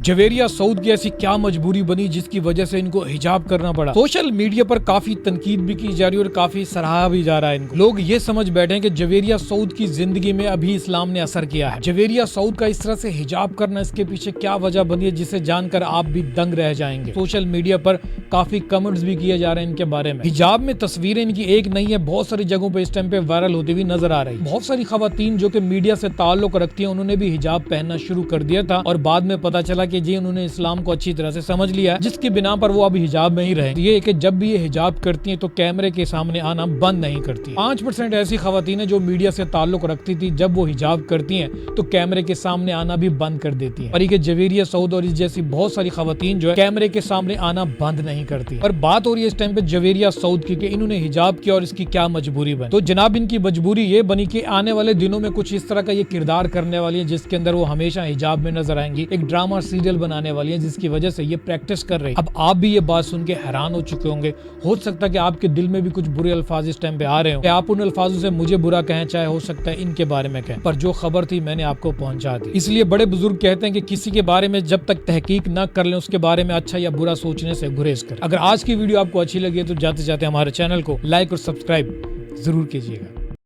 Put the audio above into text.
जवेरिया सऊद की ऐसी क्या मजबूरी बनी जिसकी वजह से इनको हिजाब करना पड़ा। सोशल मीडिया पर काफी तनकीद भी की जा रही है और काफी सराहा भी जा रहा है इनको। लोग ये समझ बैठे हैं कि जवेरिया सऊद की जिंदगी में अभी इस्लाम ने असर किया है। जवेरिया सऊद का इस तरह से हिजाब करना, इसके पीछे क्या वजह बनी है जिसे जानकर आप भी दंग रह जाएंगे। सोशल मीडिया पर काफी कमेंट्स भी किए जा रहे हैं इनके बारे में। हिजाब में तस्वीरें इनकी एक नहीं है, बहुत सारी जगहों पे इस टाइम पे वायरल होती हुई नजर आ रही। बहुत सारी खवातीन जो कि मीडिया से ताल्लुक रखती हैं उन्होंने भी हिजाब पहनना शुरू कर दिया था और बाद में पता चला कि जी उन्होंने इस्लाम को अच्छी तरह से समझ लिया है, जिसकी बिना पर वो अभी हिजाब में ही रहे। ये है कि जब भी ये हिजाब करती हैं तो कैमरे के सामने आना बंद नहीं करती। 5% ऐसी खवातीन जो मीडिया से ताल्लुक रखती थी, जब वो हिजाब करती हैं तो कैमरे के सामने आना भी बंद कर देती हैं। और ये जवेरिया सऊद और इस जैसी बहुत सारी खवातीन जो है कैमरे के सामने आना बंद नहीं करती। और बात हो रही है इस टाइम पे जवेरिया सऊद की कि इन्होंने हिजाब किया और इसकी क्या मजबूरी बनी। तो जनाब इनकी मजबूरी ये बनी कि आने वाले दिनों में कुछ इस तरह का ये किरदार करने वाली है जिसके अंदर वो हमेशा हिजाब में नजर आएंगी। एक ड्रामा सीरियल बनाने वाली है जिसकी वजह से ये प्रैक्टिस कर रही है। अब आप भी ये बात सुन के हैरान हो चुके होंगे। हो सकता है कि आपके दिल में भी कुछ बुरे अल्फाज इस टाइम पे आ रहे हो। आप उन अल्फाजों से मुझे बुरा कहें, चाहे हो सकता है इनके बारे में कहें, पर जो खबर थी मैंने आपको पहुंचा दी। इसलिए बड़े बुजुर्ग कहते हैं कि किसी के बारे में जब तक तहकीक न कर लें उसके बारे में अच्छा या बुरा सोचने से गुरेज करें। अगर आज की वीडियो आपको अच्छी लगी तो जाते जाते हमारे चैनल को लाइक और सब्सक्राइब जरूर कीजिएगा।